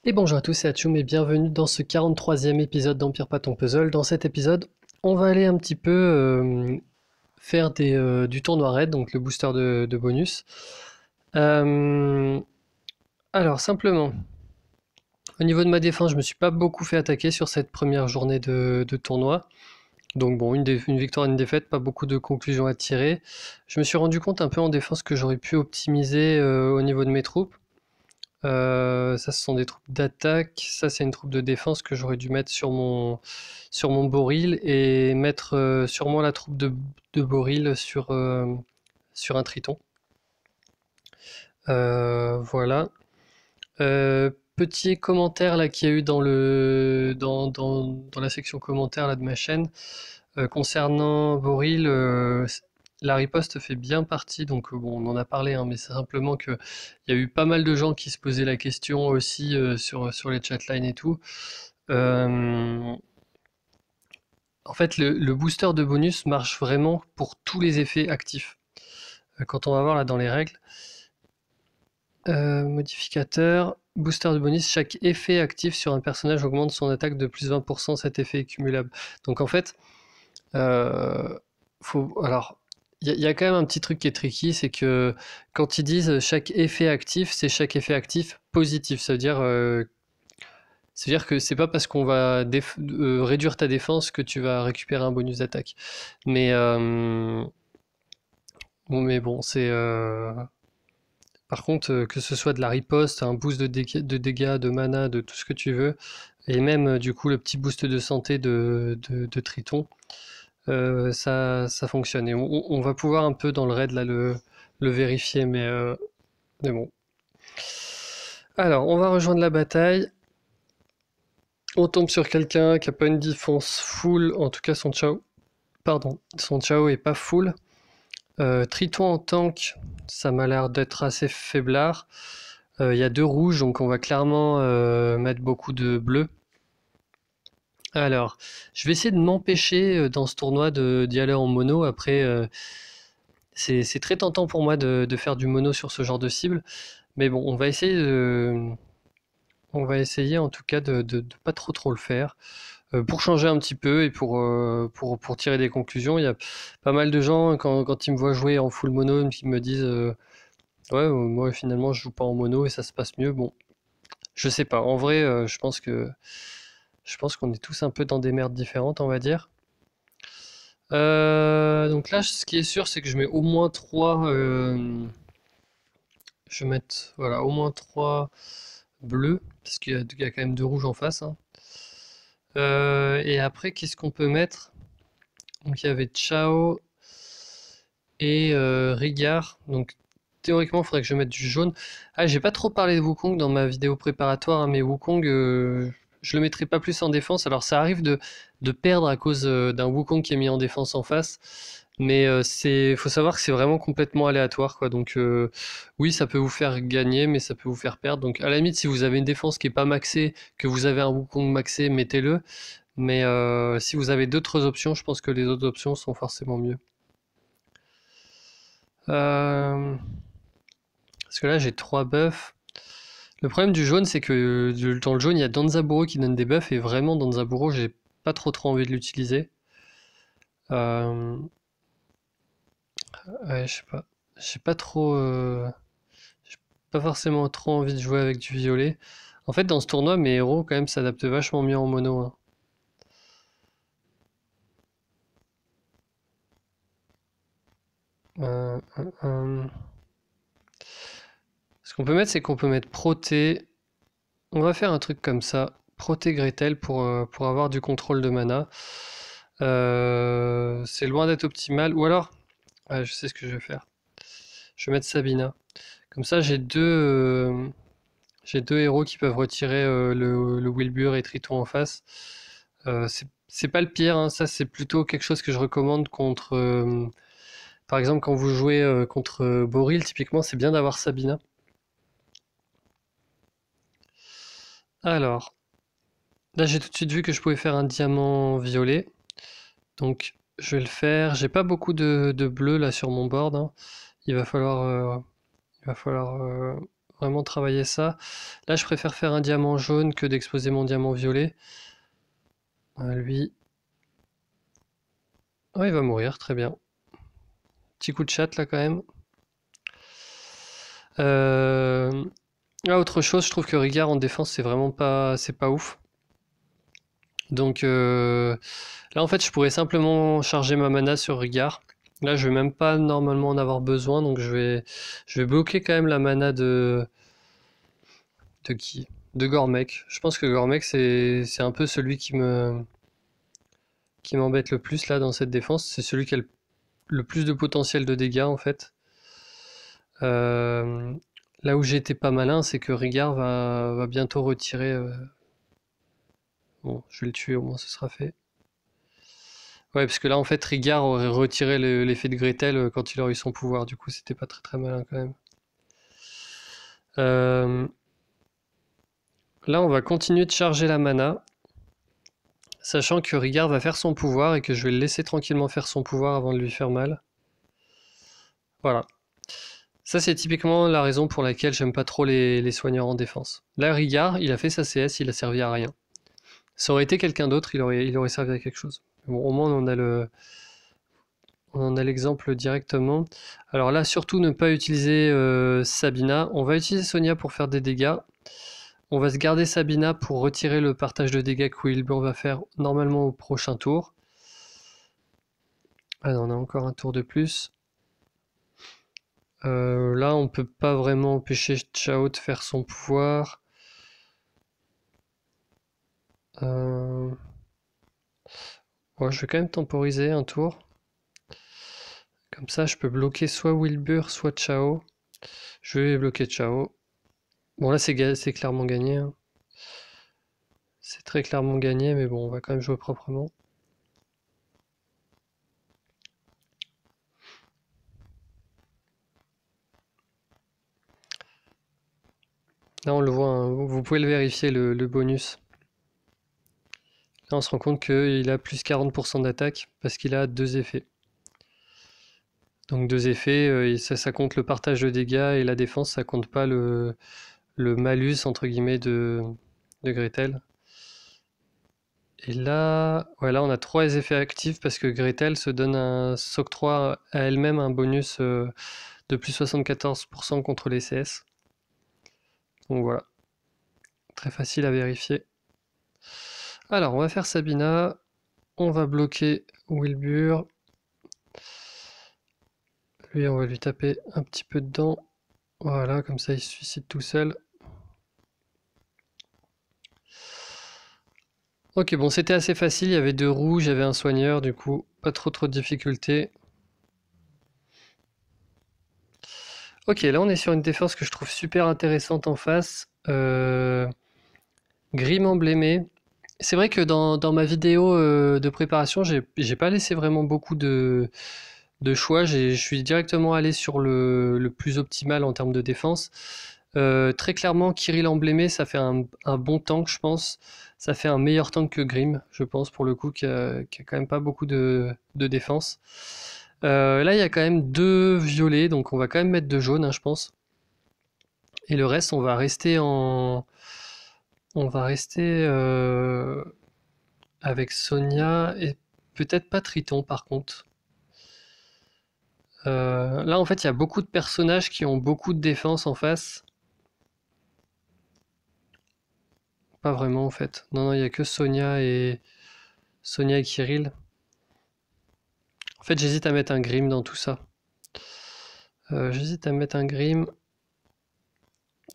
Et bonjour à tous, c'est Atchoum et bienvenue dans ce 43e épisode d'Empire pas ton puzzle. Dans cet épisode, on va aller un petit peu faire du tournoi raid, donc le booster de bonus. Euh, alors simplement, au niveau de ma défense, je me suis pas beaucoup fait attaquer sur cette première journée de tournoi. Donc bon, une victoire et une défaite, pas beaucoup de conclusions à tirer. Je me suis rendu compte un peu en défense que j'aurais pu optimiser au niveau de mes troupes. Ça, ce sont des troupes d'attaque. Ça, c'est une troupe de défense que j'aurais dû mettre sur mon Boril et mettre sûrement la troupe de Boril sur un Triton. Voilà. Petit commentaire là qu'il y a eu dans la section commentaires là, de ma chaîne. Concernant Boril, la riposte fait bien partie, donc bon, on en a parlé, hein, mais c'est simplement que il y a eu pas mal de gens qui se posaient la question aussi sur les chatlines et tout. Euh, En fait, le booster de bonus marche vraiment pour tous les effets actifs. Quand on va voir là dans les règles, modificateur, booster de bonus, chaque effet actif sur un personnage augmente son attaque de plus 20%, cet effet est cumulable. Donc en fait, alors, il y a quand même un petit truc qui est tricky, c'est que quand ils disent chaque effet actif, c'est chaque effet actif positif. Ça veut dire que c'est pas parce qu'on va réduire ta défense que tu vas récupérer un bonus d'attaque. Mais bon, par contre, que ce soit de la riposte, un boost de dégâts, de mana, de tout ce que tu veux, et même du coup le petit boost de santé de Triton, ça fonctionne. Et on va pouvoir un peu dans le raid là le vérifier, mais bon. Alors, on va rejoindre la bataille. On tombe sur quelqu'un qui a pas une défense full, en tout cas son Chao est pas full. Triton en tank, ça m'a l'air d'être assez faiblard. Il y a deux rouges, donc on va clairement mettre beaucoup de bleu. Alors, je vais essayer de m'empêcher dans ce tournoi d'y aller en mono. Après, c'est très tentant pour moi de faire du mono sur ce genre de cible. Mais bon, on va essayer en tout cas de pas trop le faire. Pour changer un petit peu et pour tirer des conclusions, il y a pas mal de gens quand ils me voient jouer en full mono, qui me disent ouais, moi finalement je joue pas en mono et ça se passe mieux. Bon, je sais pas. En vrai, je pense qu'on est tous un peu dans des merdes différentes, on va dire. Donc là, ce qui est sûr, c'est que je mets au moins 3. Je vais mettre voilà, au moins 3 bleus, parce qu'il y a quand même deux rouges en face, hein. Et après, qu'est-ce qu'on peut mettre? Donc il y avait Chao et Rigard. Donc théoriquement, il faudrait que je mette du jaune. Ah, j'ai pas trop parlé de Wukong dans ma vidéo préparatoire, hein, mais Wukong, je le mettrai pas plus en défense. Alors ça arrive de perdre à cause d'un Wukong qui est mis en défense en face. Mais faut savoir que c'est vraiment complètement aléatoire, quoi. Donc oui, ça peut vous faire gagner, mais ça peut vous faire perdre. Donc à la limite, si vous avez une défense qui est pas maxée, que vous avez un Wukong maxé, mettez-le. Mais si vous avez d'autres options, je pense que les autres options sont forcément mieux. Euh, Parce que là, j'ai 3 buffs. Le problème du jaune, c'est que dans le jaune, il y a Danzaburo qui donne des buffs, et vraiment, Danzaburo, j'ai pas trop envie de l'utiliser. Euh, ouais, je sais pas. J'ai pas trop. J'ai pas forcément trop envie de jouer avec du violet. En fait, dans ce tournoi, mes héros, quand même, s'adaptent vachement mieux en mono, hein. Euh, euh, euh. Ce qu'on peut mettre, c'est qu'on peut mettre Proté. On va faire un truc comme ça. Proté Gretel pour avoir du contrôle de mana. C'est loin d'être optimal. Ou alors, ouais, je sais ce que je vais faire. Je vais mettre Sabina. Comme ça, j'ai deux héros qui peuvent retirer le Wilbur et Triton en face. C'est pas le pire, hein. Ça, c'est plutôt quelque chose que je recommande contre. Par exemple, quand vous jouez contre Boril, typiquement, c'est bien d'avoir Sabina. Alors, là, j'ai tout de suite vu que je pouvais faire un diamant violet. Donc, je vais le faire. J'ai pas beaucoup de bleu là sur mon board, hein. Il va falloir vraiment travailler ça. Là, je préfère faire un diamant jaune que d'exposer mon diamant violet. Lui... Oh, il va mourir, très bien. Petit coup de chatte là quand même. Autre chose, je trouve que Rigard en défense c'est vraiment pas, c'est pas ouf. Donc là en fait je pourrais simplement charger ma mana sur Rigard. Là je vais même pas normalement en avoir besoin, donc je vais bloquer quand même la mana de qui? De Gormek. Je pense que Gormek c'est un peu celui qui m'embête le plus là dans cette défense. C'est celui qui a le plus de potentiel de dégâts en fait. Euh, Là où j'ai été pas malin, c'est que Rigard va bientôt retirer. Bon, je vais le tuer, au moins ce sera fait. Ouais, parce que là, en fait, Rigard aurait retiré l'effet de Gretel quand il aurait eu son pouvoir. Du coup, c'était pas très très malin quand même. Euh, Là, on va continuer de charger la mana, sachant que Rigard va faire son pouvoir et que je vais le laisser tranquillement faire son pouvoir avant de lui faire mal. Voilà. Ça, c'est typiquement la raison pour laquelle j'aime pas trop les soigneurs en défense. Là, Rigard, il a fait sa CS, il a servi à rien. Ça aurait été quelqu'un d'autre, il aurait servi à quelque chose. Bon, au moins, on en a l'exemple directement. Alors là, surtout ne pas utiliser Sabina. On va utiliser Sonia pour faire des dégâts. On va se garder Sabina pour retirer le partage de dégâts que Wilbur va faire normalement au prochain tour. Ah non, on a encore un tour de plus. Là, on peut pas vraiment empêcher Chao de faire son pouvoir. Ouais, je vais quand même temporiser un tour. Comme ça, je peux bloquer soit Wilbur, soit Chao. Je vais bloquer Chao. Bon, là, c'est clairement gagné. Hein. C'est très clairement gagné, mais bon, on va quand même jouer proprement. Là, on le voit, hein, vous pouvez le vérifier, le bonus. Là, on se rend compte qu'il a plus 40% d'attaque parce qu'il a 2 effets. Donc 2 effets, ça compte le partage de dégâts et la défense, ça compte pas le malus, entre guillemets, de Gretel. Et là, ouais, là, on a 3 effets actifs parce que Gretel s'octroie à elle-même un bonus de plus 74% contre les CS. Donc voilà, très facile à vérifier. Alors, on va faire Sabina. On va bloquer Wilbur. Lui, on va lui taper un petit peu dedans. Voilà, comme ça, il se suicide tout seul. Ok, bon, c'était assez facile. Il y avait 2 rouges, il y avait un soigneur, du coup, pas trop de difficultés. Ok, là, on est sur une défense que je trouve super intéressante en face. Grim emblémé. C'est vrai que dans ma vidéo de préparation, j'ai pas laissé vraiment beaucoup de choix. Je suis directement allé sur le plus optimal en termes de défense. Très clairement, Kirill emblémé, ça fait un bon tank, je pense. Ça fait un meilleur tank que Grim, je pense, pour le coup, qui a quand même pas beaucoup de défense. Là, il y a quand même 2 violets, donc on va quand même mettre 2 jaunes, hein, je pense. Et le reste, on va rester avec Sonia et peut-être pas Triton par contre. Là en fait il y a beaucoup de personnages qui ont beaucoup de défense en face. Pas vraiment en fait. Non, non, il y a que Sonia et Kirill. En fait j'hésite à mettre un Grim dans tout ça. J'hésite à mettre un Grim.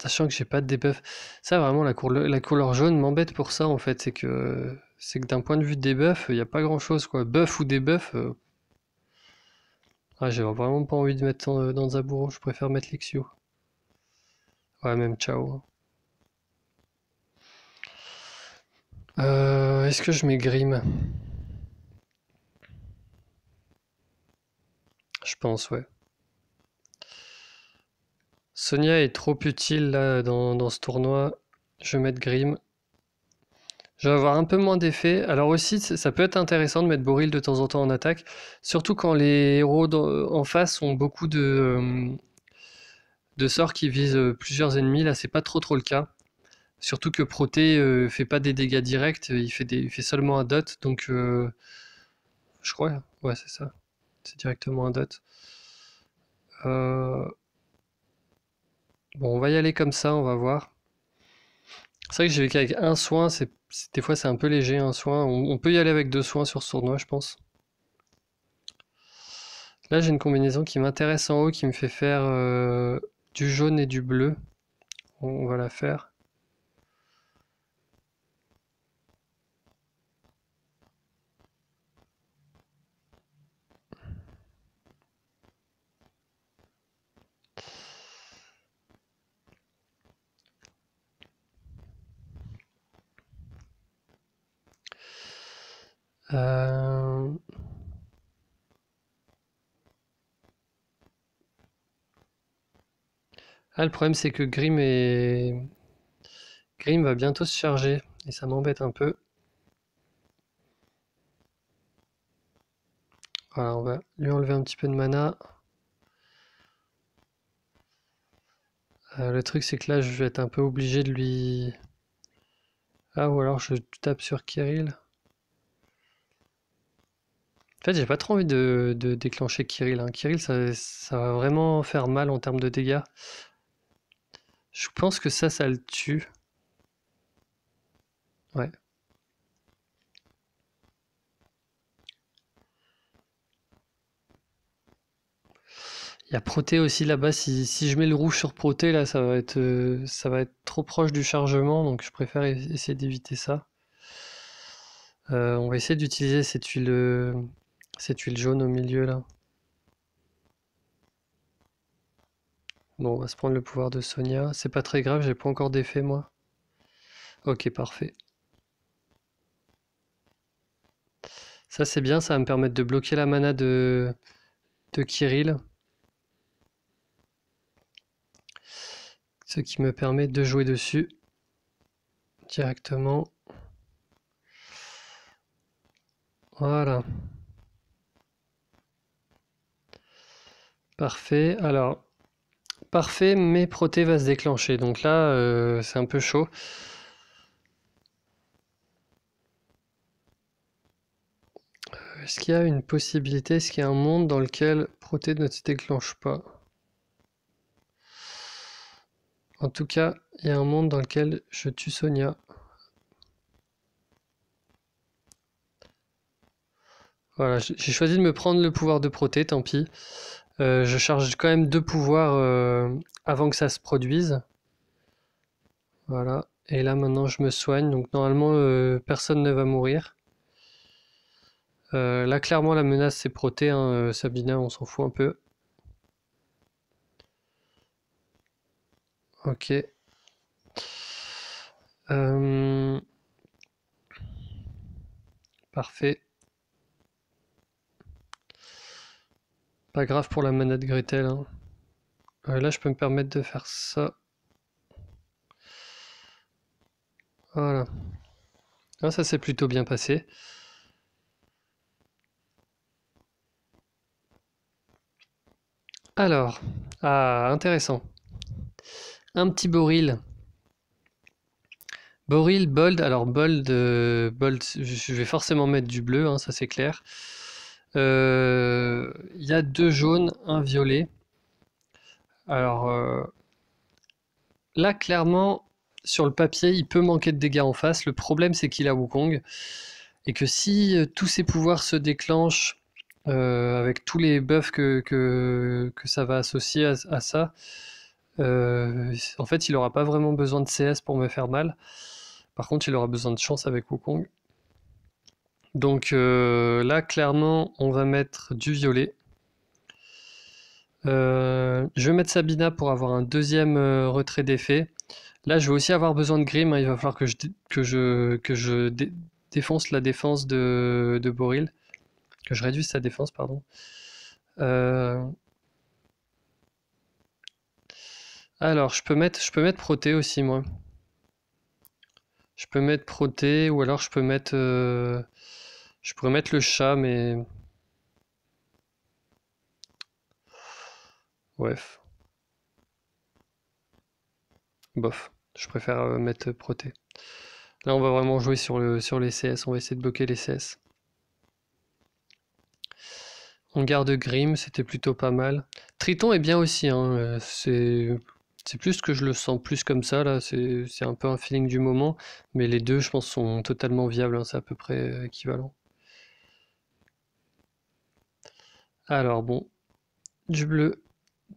Sachant que j'ai pas de debuff. Ça vraiment la couleur jaune m'embête pour ça en fait. C'est que d'un point de vue de debuff, il n'y a pas grand chose quoi. Buff ou debuff. Ah, j'ai vraiment pas envie de mettre dans Zaburo, je préfère mettre Lexio. Ouais, même ciao. Est-ce que je mets Grim? Je pense, ouais. Sonia est trop utile là dans ce tournoi. Je vais mettre Grim. Je vais avoir un peu moins d'effet. Alors aussi, ça peut être intéressant de mettre Boril de temps en temps en attaque. Surtout quand les héros en face ont beaucoup de sorts qui visent plusieurs ennemis. Là, c'est pas trop le cas. Surtout que Proté fait pas des dégâts directs, il fait seulement un dot, donc je crois, ouais, c'est ça. C'est directement un dot. Euh, Bon, on va y aller comme ça, on va voir. C'est vrai que j'ai vu qu'avec un soin, des fois c'est un peu léger, un soin. On peut y aller avec deux soins sur ce tournoi, je pense. Là, j'ai une combinaison qui m'intéresse en haut, qui me fait faire du jaune et du bleu. On va la faire. Euh, Ah, le problème c'est que Grim va bientôt se charger et ça m'embête un peu. Voilà, on va lui enlever un petit peu de mana. Le truc c'est que là je vais être un peu obligé de lui... Ah, ou alors je tape sur Kirill. En fait, j'ai pas trop envie de déclencher Kirill, hein. Kirill, ça va vraiment faire mal en termes de dégâts. Je pense que ça le tue. Ouais. Il y a Proté aussi là-bas. Si je mets le rouge sur Proté, là, ça va être trop proche du chargement, donc je préfère essayer d'éviter ça. On va essayer d'utiliser cette huile jaune au milieu là. Bon, on va se prendre le pouvoir de Sonia. C'est pas très grave, j'ai pas encore d'effet moi. Ok, parfait. Ça c'est bien, ça va me permettre de bloquer la mana de Kirill. Ce qui me permet de jouer dessus directement. Voilà. Parfait. Alors, parfait, mais Proté va se déclencher. Donc là, c'est un peu chaud. Est-ce qu'il y a une possibilité, est-ce qu'il y a un monde dans lequel Proté ne se déclenche pas? En tout cas, il y a un monde dans lequel je tue Sonia. Voilà, j'ai choisi de me prendre le pouvoir de Proté, tant pis. Je charge quand même deux pouvoirs avant que ça se produise. Voilà. Et là maintenant je me soigne, donc normalement personne ne va mourir. Là clairement la menace c'est Proté, hein, Sabina on s'en fout un peu. Ok. Euh, Parfait. Pas grave pour la manette Gretel, hein. Là je peux me permettre de faire ça. Voilà. Ah, ça s'est plutôt bien passé. Alors, ah, intéressant. Un petit Boril. Boril, Bold. Alors, Bold, je vais forcément mettre du bleu, hein, ça c'est clair. Il y a deux jaunes, un violet. Alors, là, clairement, sur le papier, il peut manquer de dégâts en face. Le problème, c'est qu'il a Wukong. Et que si tous ses pouvoirs se déclenchent avec tous les buffs que ça va associer à ça, en fait, il aura pas vraiment besoin de CS pour me faire mal. Par contre, il aura besoin de chance avec Wukong. Donc là, clairement, on va mettre du violet. Je vais mettre Sabina pour avoir un deuxième retrait d'effet. Là, je vais aussi avoir besoin de Grim, hein. Il va falloir que je défonce la défense de Boril. Que je réduise sa défense, pardon. Euh, alors, je peux mettre Proté aussi, moi. Je peux mettre Proté, ou alors je pourrais mettre le chat, mais bref. bof. Je préfère mettre Proté. Là, on va vraiment jouer sur les CS. On va essayer de bloquer les CS. On garde Grim, c'était plutôt pas mal. Triton est bien aussi, hein. C'est plus que je le sens plus comme ça, là. C'est un peu un feeling du moment. Mais les deux, je pense, sont totalement viables, hein. C'est à peu près équivalent. Alors bon, du bleu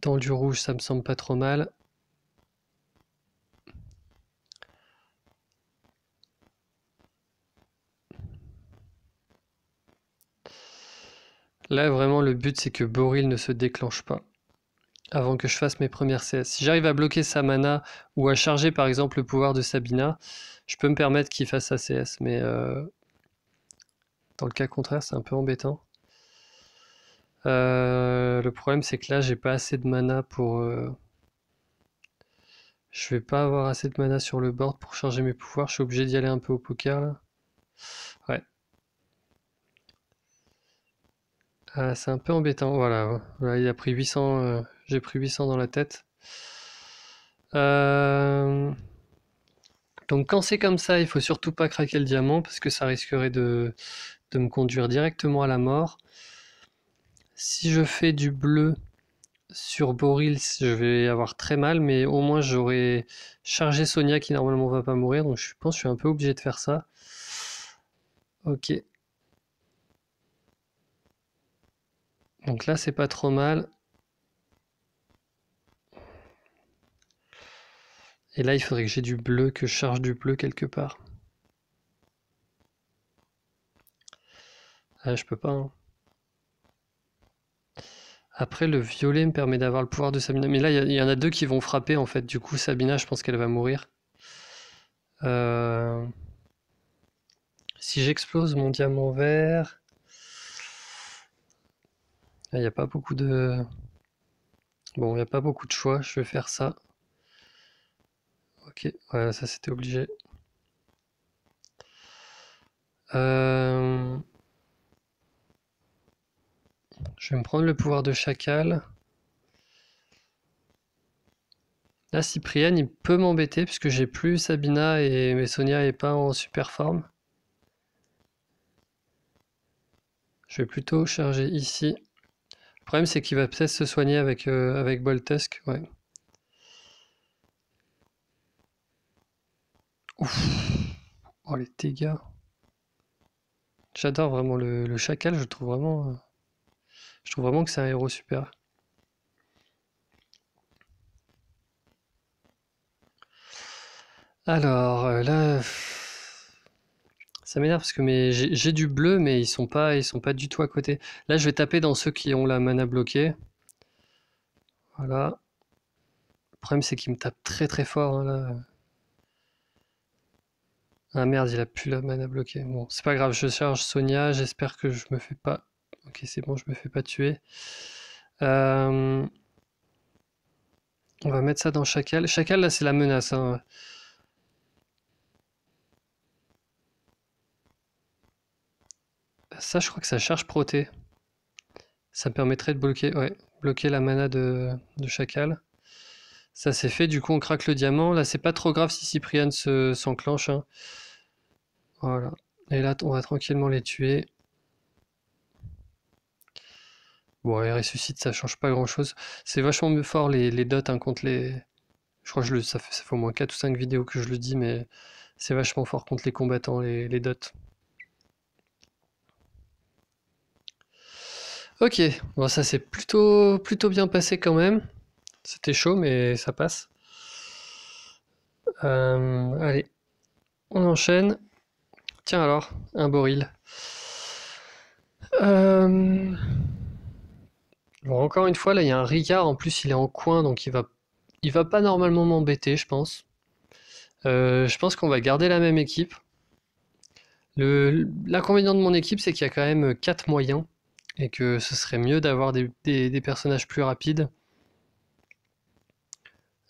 dans du rouge, ça me semble pas trop mal. Là, vraiment, le but, c'est que Boril ne se déclenche pas avant que je fasse mes premières CS. Si j'arrive à bloquer sa mana ou à charger, par exemple, le pouvoir de Sabina, je peux me permettre qu'il fasse sa CS. Mais dans le cas contraire, c'est un peu embêtant. Le problème, c'est que là, j'ai pas assez de mana pour... Je vais pas avoir assez de mana sur le board pour charger mes pouvoirs. Je suis obligé d'y aller un peu au poker, là. Ouais. C'est un peu embêtant, voilà. Voilà, il a pris 800, j'ai pris 800 dans la tête. Euh, Donc quand c'est comme ça, il faut surtout pas craquer le diamant parce que ça risquerait de me conduire directement à la mort. Si je fais du bleu sur Boril, je vais avoir très mal, mais au moins j'aurai chargé Sonia qui normalement va pas mourir, donc je pense que je suis un peu obligé de faire ça. Ok. Donc là c'est pas trop mal. Et là, il faudrait que j'ai du bleu, que je charge du bleu quelque part. Ah, je peux pas, hein. Après, le violet me permet d'avoir le pouvoir de Sabina. Mais là, il y en a deux qui vont frapper, en fait. Du coup, Sabina, je pense qu'elle va mourir. Euh, Si j'explose mon diamant vert... Il n'y a pas beaucoup de... Bon, il n'y a pas beaucoup de choix. Je vais faire ça. Ok, voilà, ça c'était obligé. Euh, Je vais me prendre le pouvoir de chacal. Là, Cyprien, il peut m'embêter puisque j'ai plus Sabina et Sonia est pas en super forme. Je vais plutôt charger ici. Le problème, c'est qu'il va peut-être se soigner avec Boltusk. Ouais. Ouf. Oh, les dégâts. J'adore vraiment le chacal. Je trouve vraiment que c'est un héros super. Alors là, ça m'énerve parce que j'ai du bleu, mais ils sont pas du tout à côté. Là, je vais taper dans ceux qui ont la mana bloquée. Voilà. Le problème, c'est qu'il me tape très très fort, hein, là. Ah merde, il a plus la mana bloquée. Bon, c'est pas grave, je charge Sonia. J'espère que je me fais pas. Ok, c'est bon, je me fais pas tuer. Euh, On va mettre ça dans Chacal. Chacal, là, c'est la menace, hein. Ça, je crois que ça charge Proté. Ça me permettrait de bloquer, ouais, bloquer la mana de Chacal. Ça c'est fait, du coup on craque le diamant. Là c'est pas trop grave si Cyprian s'enclenche, hein. Voilà. Et là on va tranquillement les tuer. Bon, les ressuscites ça change pas grand chose. C'est vachement mieux fort les dots, hein, contre les... Je crois que ça fait au moins 4 ou 5 vidéos que je le dis, mais c'est vachement fort contre les combattants, les dots. Ok, bon ça c'est plutôt bien passé quand même. C'était chaud mais ça passe. Allez, on enchaîne. Tiens alors, un Boril. Euh, Bon, encore une fois, là, il y a un Ricard. En plus, il est en coin, donc il va pas normalement m'embêter, je pense. Je pense qu'on va garder la même équipe. L'inconvénient de mon équipe, c'est qu'il y a quand même 4 moyens et que ce serait mieux d'avoir des personnages plus rapides.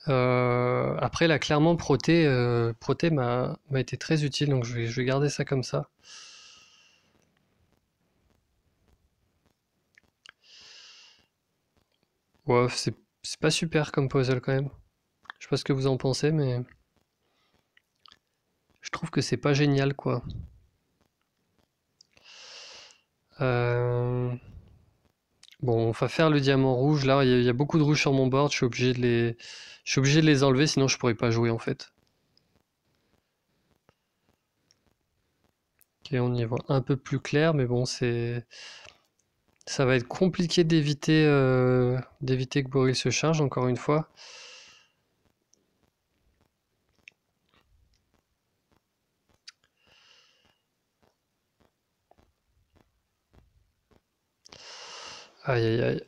Après, là, clairement, Proté m'a été très utile, donc je vais garder ça comme ça. Ouais, c'est pas super comme puzzle quand même. Je sais pas ce que vous en pensez, mais je trouve que c'est pas génial, quoi. Euh, Bon, on va faire le diamant rouge. Là, il y a beaucoup de rouges sur mon board. Je suis obligé de les enlever, sinon je pourrais pas jouer en fait. Ok, on y voit un peu plus clair, mais bon, ça va être compliqué d'éviter que Boris se charge encore une fois. Aïe aïe aïe.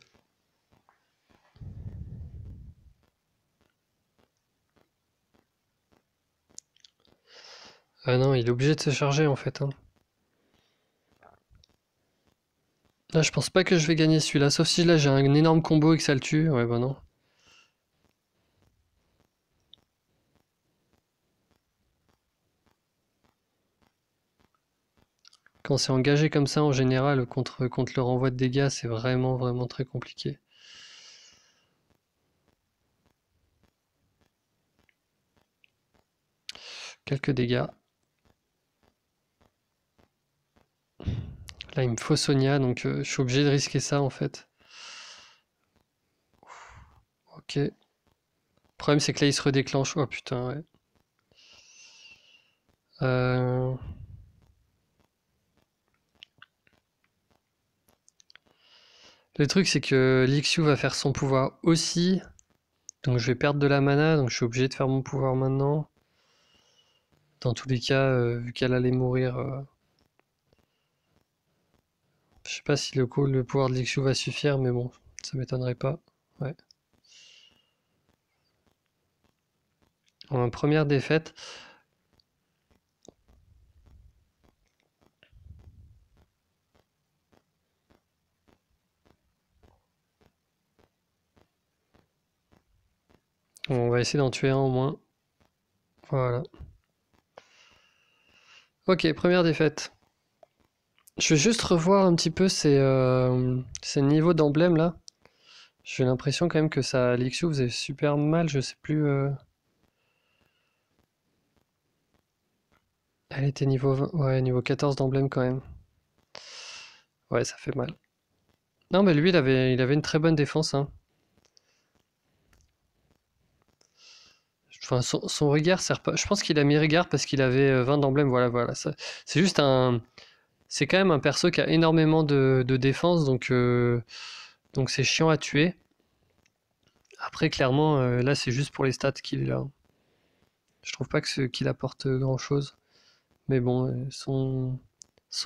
Ah non, il est obligé de se charger en fait, hein. Là, je pense pas que je vais gagner celui-là, sauf si là j'ai un énorme combo et que ça le tue. Ouais, bah non. Quand c'est engagé comme ça, en général, contre le renvoi de dégâts, c'est vraiment, vraiment très compliqué. Quelques dégâts. Là, il me faut Sonia, donc je suis obligé de risquer ça en fait. Ok. Le problème, c'est que là, il se redéclenche. Oh putain, ouais. Euh, Le truc, c'est que Lixiu va faire son pouvoir aussi. Donc, je vais perdre de la mana, donc je suis obligé de faire mon pouvoir maintenant. Dans tous les cas, vu qu'elle allait mourir, je sais pas si le pouvoir de Lixiu va suffire, mais bon, ça m'étonnerait pas. Ouais. En première défaite. On va essayer d'en tuer un au moins. Voilà. Ok, première défaite. Je vais juste revoir un petit peu ces niveaux d'emblème là. J'ai l'impression quand même que ça, Lixiu faisait super mal, je sais plus. Elle était ouais, niveau 14 d'emblème quand même. Ouais, ça fait mal. Non, mais lui, il avait une très bonne défense, hein. Enfin, son regard sert pas. Je pense qu'il a mis regard parce qu'il avait 20 d'emblème. Voilà, voilà. C'est juste un. C'est quand même un perso qui a énormément de défense, donc c'est chiant à tuer. Après, clairement, là, c'est juste pour les stats qu'il est là. Je trouve pas qu'il apporte grand chose. Mais bon, son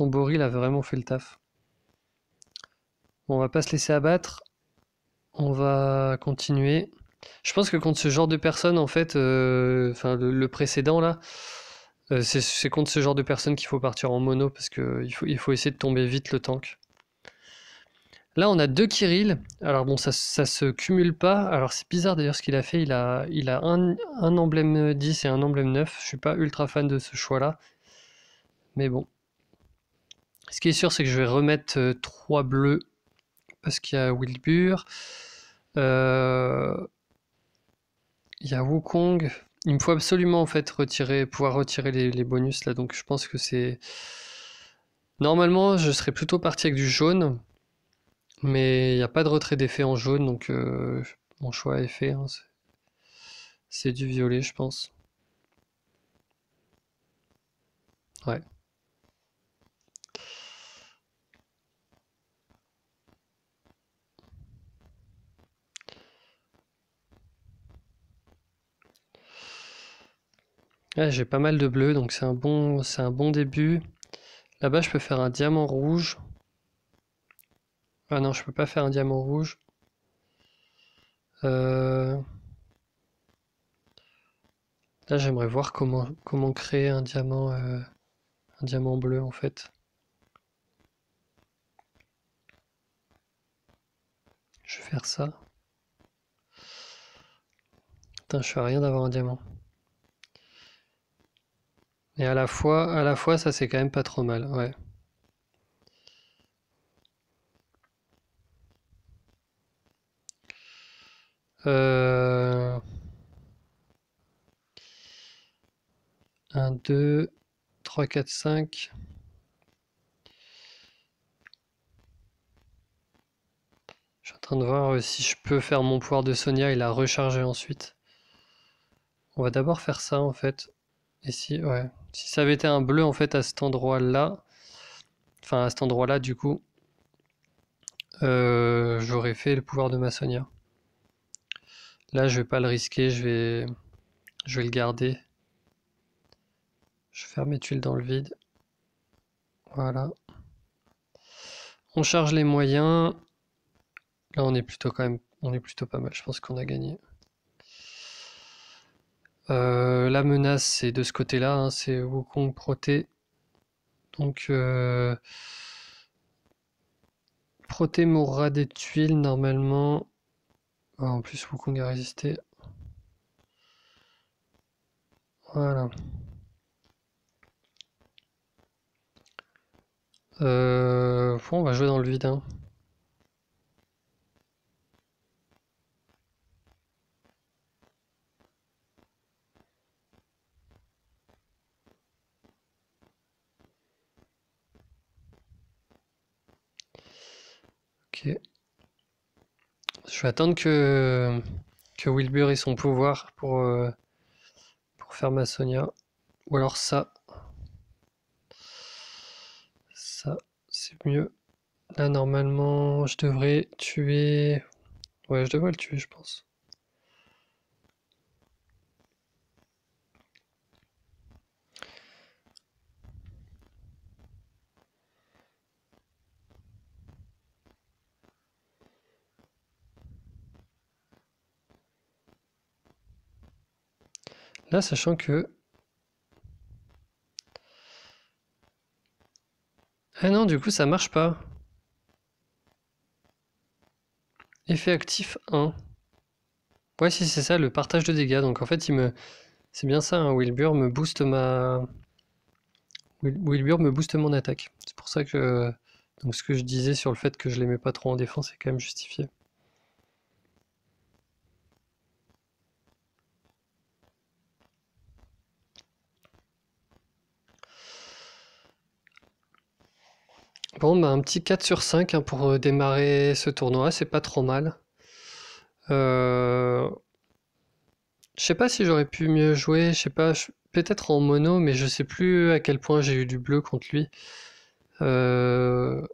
Boril a vraiment fait le taf. Bon, on va pas se laisser abattre. On va continuer. Je pense que contre ce genre de personnes, en fait, enfin le précédent là, c'est contre ce genre de personnes qu'il faut partir en mono parce que il faut essayer de tomber vite le tank. Là, on a deux Kirill. Alors bon, ça se cumule pas. Alors c'est bizarre d'ailleurs ce qu'il a fait. Il a un emblème 10 et un emblème 9. Je suis pas ultra fan de ce choix-là. Mais bon. Ce qui est sûr, c'est que je vais remettre 3 bleus parce qu'il y a Wilbur. Euh, Il y a Wukong. Il me faut absolument en fait pouvoir retirer les bonus là. Donc je pense que c'est. Normalement, je serais plutôt parti avec du jaune. Mais il n'y a pas de retrait d'effet en jaune. Donc mon choix est fait, hein. C'est du violet, je pense. Ouais. Ouais, j'ai pas mal de bleu, donc c'est un bon début. Là-bas, je peux faire un diamant rouge. Ah non, je peux pas faire un diamant rouge. Euh, Là, j'aimerais voir comment créer un diamant bleu en fait. Je vais faire ça. Putain, je fais rien d'avoir un diamant. Et à la fois, ça c'est quand même pas trop mal, ouais. Euh, 1, 2, 3, 4, 5. Je suis en train de voir si je peux faire mon pouvoir de Sonia et la recharger ensuite. On va d'abord faire ça en fait. Et si, ouais. Si ça avait été un bleu en fait à cet endroit-là, enfin à cet endroit-là du coup, j'aurais fait le pouvoir de ma Sonia. Là je vais pas le risquer, je vais le garder. Je vais faire mes tuiles dans le vide. Voilà. On charge les moyens. Là on est plutôt quand même, on est plutôt pas mal, je pense qu'on a gagné. La menace c'est de ce côté-là, hein, c'est Wukong Proté. Donc Proté mourra des tuiles normalement. Ah, en plus Wukong a résisté. Voilà. Bon, on va jouer dans le vide, hein. Ok. Je vais attendre que Wilbur ait son pouvoir pour faire ma Sonia. Ou alors ça. Ça, c'est mieux. Là, normalement, je devrais tuer... Ouais, je devrais le tuer, je pense. Là, sachant que... Ah non, du coup, ça marche pas. Effet actif 1. Ouais, si c'est ça, le partage de dégâts. Donc en fait, c'est bien ça, hein, Wilbur me booste Wilbur me booste mon attaque. C'est pour ça que... Donc ce que je disais sur le fait que je l'aimais pas trop en défense est quand même justifié. Bon, bah un petit 4 sur 5 hein, pour démarrer ce tournoi, c'est pas trop mal. Je sais pas si j'aurais pu mieux jouer, je sais pas, peut-être en mono, mais je sais plus à quel point j'ai eu du bleu contre lui. Euh,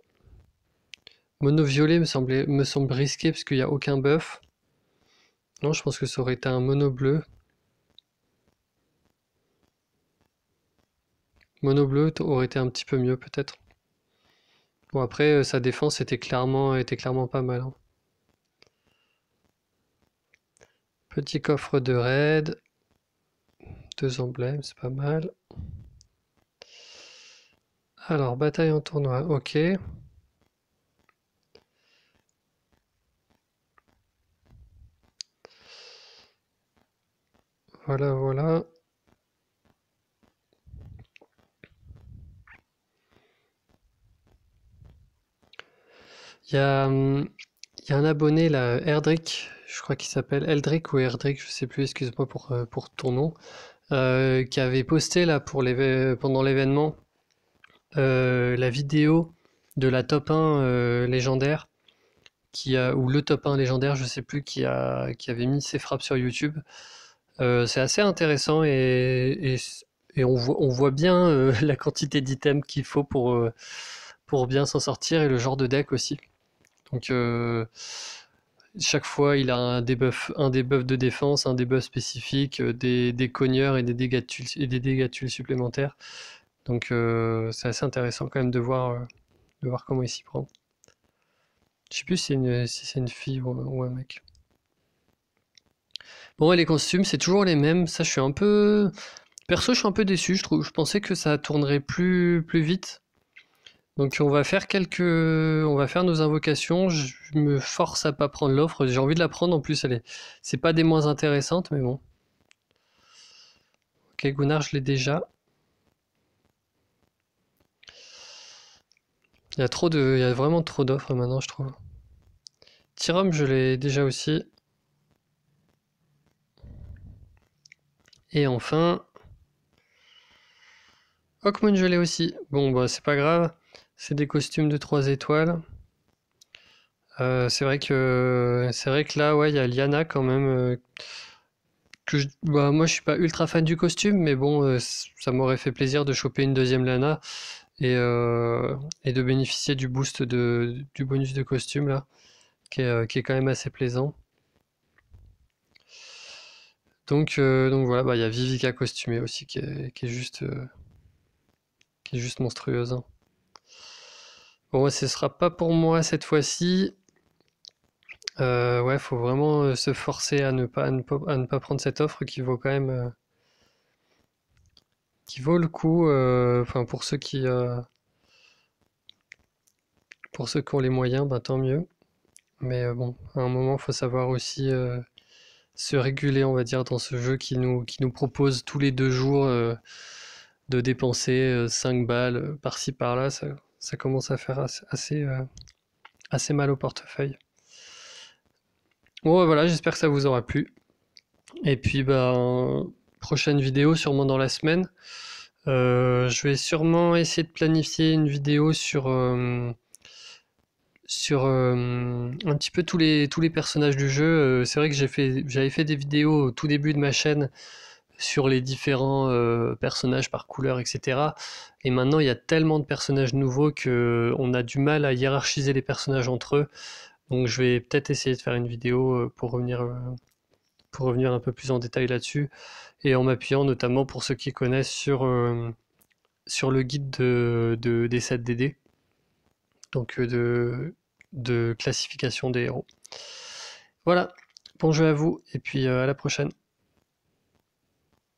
Mono violet me semble risqué parce qu'il n'y a aucun buff. Non, je pense que ça aurait été un mono bleu. Mono bleu aurait été un petit peu mieux peut-être. Bon après sa défense était clairement pas mal, hein. Petit coffre de raid, 2 emblèmes, c'est pas mal. Alors bataille en tournoi, ok. Voilà, voilà. Il y a un abonné là, Erdrick, je crois qu'il s'appelle Eldrick ou Erdrick, je sais plus, excuse-moi pour ton nom, qui avait posté là pendant l'événement la vidéo de la top 1 légendaire, ou le top 1 légendaire, je sais plus, qui avait mis ses frappes sur YouTube. C'est assez intéressant et on voit bien la quantité d'items qu'il faut pour bien s'en sortir et le genre de deck aussi. Donc chaque fois il a un debuff de défense, un debuff spécifique, des cogneurs et des dégâts de tuiles supplémentaires. Donc c'est assez intéressant quand même de voir comment il s'y prend. Je sais plus si c'est une fille ou un mec. Bon, ouais, les costumes, c'est toujours les mêmes. Ça, je suis un peu. Perso, je suis un peu déçu. Je pensais que ça tournerait plus vite. Donc, on va faire nos invocations. Je me force à pas prendre l'offre. J'ai envie de la prendre. En plus, c'est pas des moins intéressantes, mais bon. Ok, Gunnar, je l'ai déjà. Il y a vraiment trop d'offres maintenant, je trouve. Tyrum, je l'ai déjà aussi. Et enfin, Hawkmoon, je l'ai aussi. Bon, bah, c'est pas grave. C'est des costumes de 3 étoiles. C'est vrai que là, ouais, il y a Lyanna quand même. Bah, moi, je suis pas ultra fan du costume, mais bon, ça m'aurait fait plaisir de choper une deuxième Lyanna et de bénéficier du boost du bonus de costume là, qui est quand même assez plaisant. Donc voilà, bah, il y a Vivica costumée aussi qui est juste monstrueuse, hein. Bon, ouais, ce sera pas pour moi cette fois-ci. Ouais, faut vraiment se forcer à ne pas prendre cette offre qui vaut quand même, qui vaut le coup. Enfin, pour ceux qui ont les moyens, bah, tant mieux. Mais bon, à un moment, faut savoir aussi se réguler, on va dire, dans ce jeu qui nous propose tous les 2 jours de dépenser 5 balles par-ci par-là. Ça commence à faire assez mal au portefeuille. Bon, voilà, j'espère que ça vous aura plu. Et puis, bah, prochaine vidéo, sûrement dans la semaine. Je vais sûrement essayer de planifier une vidéo sur un petit peu tous les personnages du jeu. C'est vrai que j'avais fait des vidéos au tout début de ma chaîne sur les différents personnages par couleur, etc. Et maintenant, il y a tellement de personnages nouveaux que on a du mal à hiérarchiser les personnages entre eux. Donc, je vais peut-être essayer de faire une vidéo pour revenir un peu plus en détail là-dessus, et en m'appuyant notamment, pour ceux qui connaissent, sur le guide des 7 DD, donc de classification des héros. Voilà, bon jeu à vous, et puis à la prochaine.